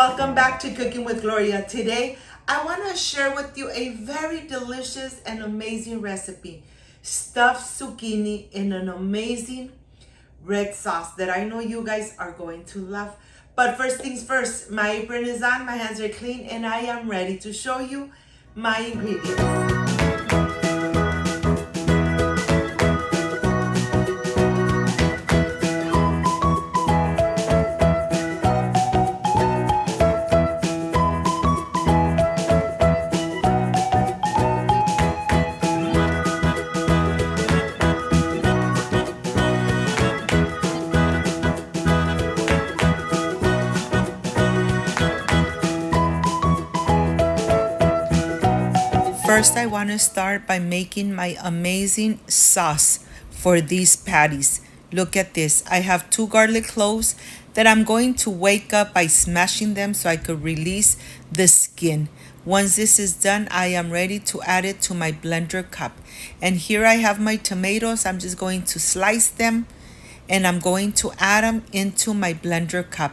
welcome back to Cooking with Gloria. Today, I want to share with you a very delicious and amazing recipe. Stuffed zucchini in an amazing red sauce that I know you guys are going to love. But first things first, my apron is on, my hands are clean, and I am ready to show you my ingredients. First, I want to start by making my amazing sauce for these patties. Look at this. I have 2 garlic cloves that I'm going to wake up by smashing them so I could release the skin. Once this is done, I am ready to add it to my blender cup. And here I have my tomatoes. I'm just going to slice them and I'm going to add them into my blender cup.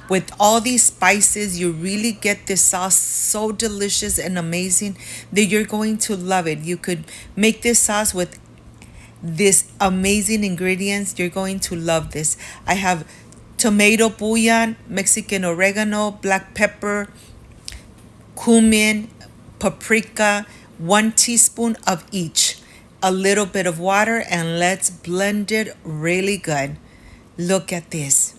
With all these spices, you really get this sauce so delicious and amazing that you're going to love it. You could make this sauce with this amazing ingredients. You're going to love this. I have tomato bouillon, Mexican oregano, black pepper, cumin, paprika, 1 teaspoon of each, a little bit of water, and let's blend it really good. Look at this.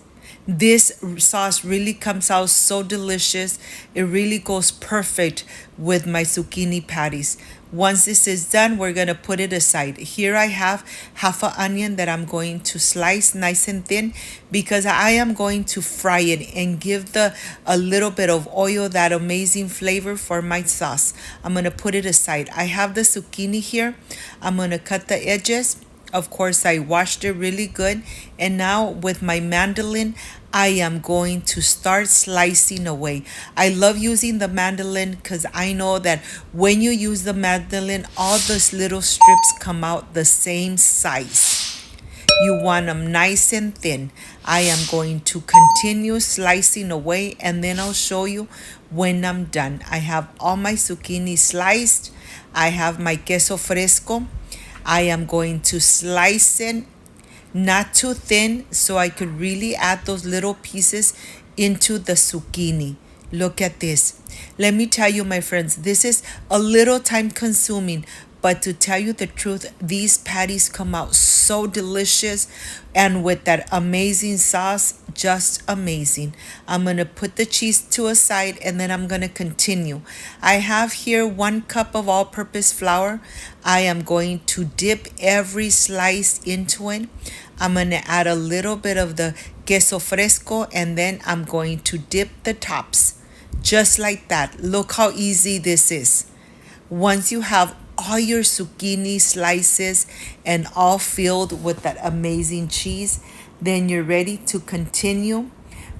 This sauce really comes out so delicious. It really goes perfect with my zucchini patties. Once this is done, we're going to put it aside. Here I have half an onion that I'm going to slice nice and thin because I am going to fry it and give a little bit of oil, that amazing flavor for my sauce. I'm going to put it aside. I have the zucchini here. I'm going to cut the edges. Of course, I washed it really good. And now with my mandolin, I am going to start slicing away. I love using the mandolin because I know that when you use the mandolin, all those little strips come out the same size. You want them nice and thin. I am going to continue slicing away and then I'll show you when I'm done. I have all my zucchini sliced. I have my queso fresco. I am going to slice it not too thin so I could really add those little pieces into the zucchini. Look at this. Let me tell you, my friends, this is a little time consuming, but to tell you the truth, these patties come out so delicious and with that amazing sauce, just amazing. I'm going to put the cheese to a side and then I'm going to continue. I have here 1 cup of all-purpose flour. I am going to dip every slice into it. I'm going to add a little bit of the queso fresco and then I'm going to dip the tops. Just like that. Look how easy this is. Once you have all your zucchini slices and all filled with that amazing cheese, then you're ready to continue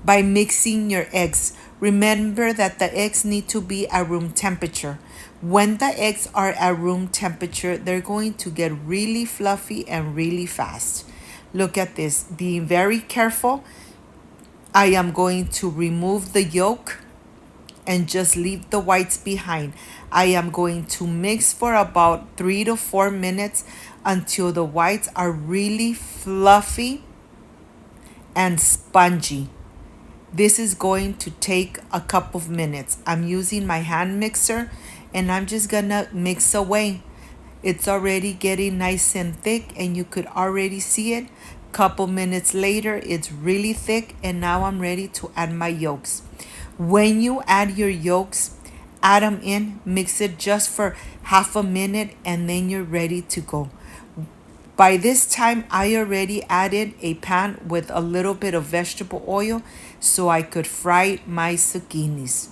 by mixing your eggs. Remember that the eggs need to be at room temperature. When the eggs are at room temperature, they're going to get really fluffy and really fast. Look at this. Being very careful. I am going to remove the yolk and just leave the whites behind. I am going to mix for about 3 to 4 minutes until the whites are really fluffy and spongy. This is going to take a couple of minutes. I'm using my hand mixer and I'm just gonna mix away. It's already getting nice and thick and you could already see it. Couple minutes later, it's really thick and now I'm ready to add my yolks. When you add your yolks, add them in, mix it just for half a minute, and then you're ready to go. By this time, I already added a pan with a little bit of vegetable oil so I could fry my zucchinis.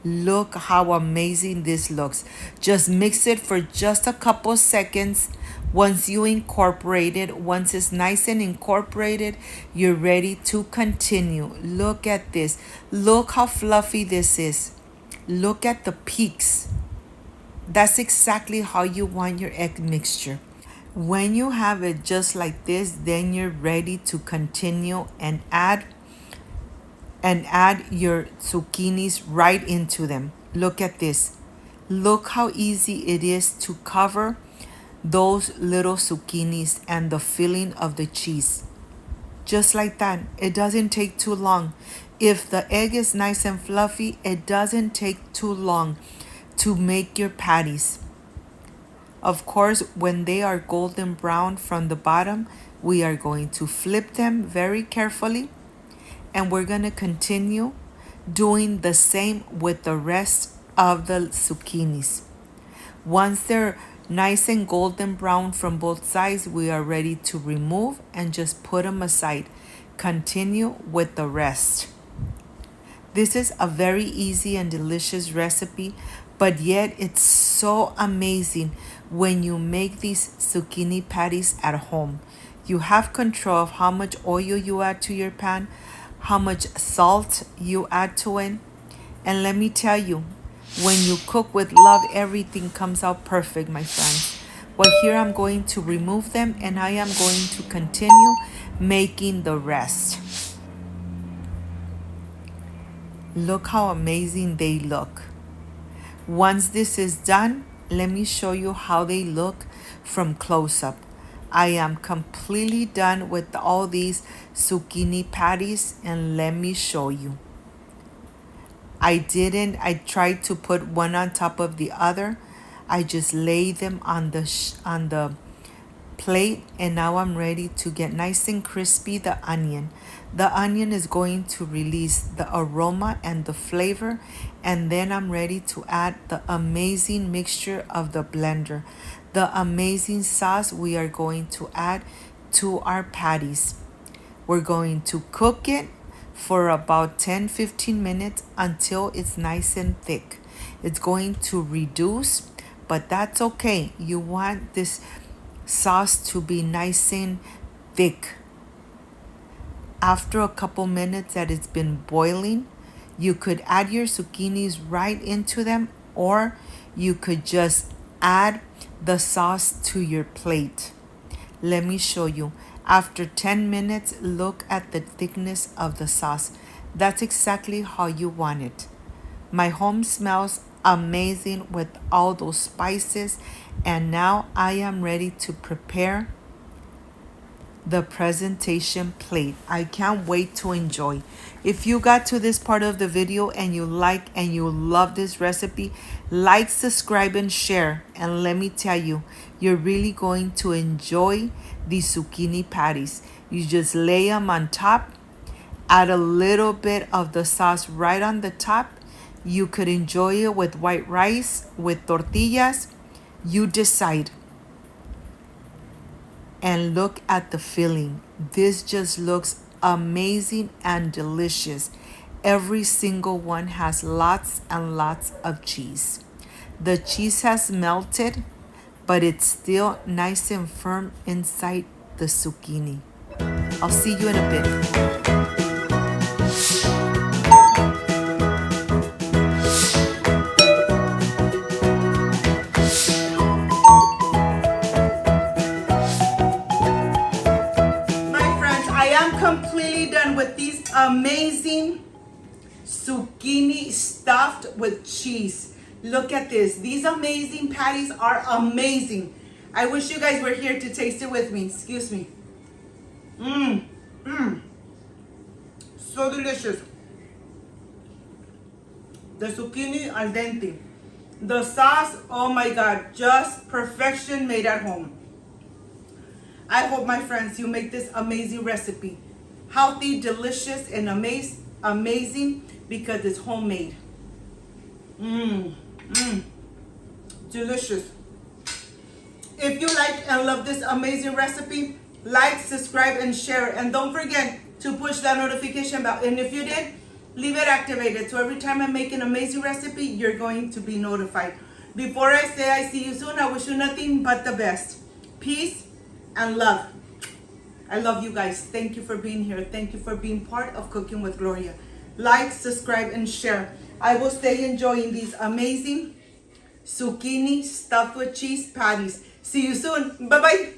Look how amazing this looks. Just mix it for just a couple seconds. Once you incorporate it, once it's nice and incorporated, you're ready to continue. Look at this. Look how fluffy this is. Look at the peaks. That's exactly how you want your egg mixture. When you have it just like this, then you're ready to continue and add and add your zucchinis right into them. Look at this. Look how easy it is to cover those little zucchinis and the filling of the cheese. Just like that. It doesn't take too long. If the egg is nice and fluffy, it doesn't take too long to make your patties. Of course, when they are golden brown from the bottom, we are going to flip them very carefully, and we're going to continue doing the same with the rest of the zucchinis. Once they're nice and golden brown from both sides, we are ready to remove and just put them aside. Continue with the rest. This is a very easy and delicious recipe, but yet it's so amazing when you make these zucchini patties at home. You have control of how much oil you add to your pan, how much salt you add to it. And let me tell you, when you cook with love, everything comes out perfect, my friends. Well, here I'm going to remove them, and I am going to continue making the rest. Look how amazing they look. Once this is done, let me show you how they look from close up. I am completely done with all these zucchini patties, and let me show you. I tried to put one on top of the other. I just lay them on the plate, and now I'm ready to get nice and crispy the onion. The onion is going to release the aroma and the flavor, and then I'm ready to add the amazing mixture of the blender, the amazing sauce we are going to add to our patties. We're going to cook it for about 10-15 minutes until it's nice and thick. It's going to reduce, but that's okay. You want this sauce to be nice and thick. After a couple minutes that it's been boiling, you could add your zucchinis right into them, or you could just add the sauce to your plate. Let me show you. After 10 minutes, look at the thickness of the sauce. That's exactly how you want it. My home smells amazing with all those spices, and now I am ready to prepare the presentation plate. I can't wait to enjoy. If you got to this part of the video and you like and you love this recipe, like, subscribe, and share. And let me tell you, you're really going to enjoy these zucchini patties. You just lay them on top, add a little bit of the sauce right on the top. You could enjoy it with white rice, with tortillas. You decide. And look at the filling. This just looks amazing and delicious. Every single one has lots and lots of cheese. The cheese has melted, but it's still nice and firm inside the zucchini. I'll see you in a bit. Completely done with these amazing zucchini stuffed with cheese. Look at this. These amazing patties are amazing. I wish you guys were here to taste it with me. Excuse me. So delicious. The zucchini al dente. The sauce, oh my God, just perfection made at home. I hope, my friends, you make this amazing recipe. Healthy, delicious, and amazing because it's homemade. Delicious. If you like and love this amazing recipe, like, subscribe, and share. And don't forget to push that notification bell. And if you did, leave it activated. So every time I make an amazing recipe, you're going to be notified. Before I say I see you soon, I wish you nothing but the best. Peace and love. I love you guys. Thank you for being here. Thank you for being part of Cooking with Gloria. Like, subscribe, and share. I will stay enjoying these amazing zucchini stuffed with cheese patties. See you soon. Bye-bye.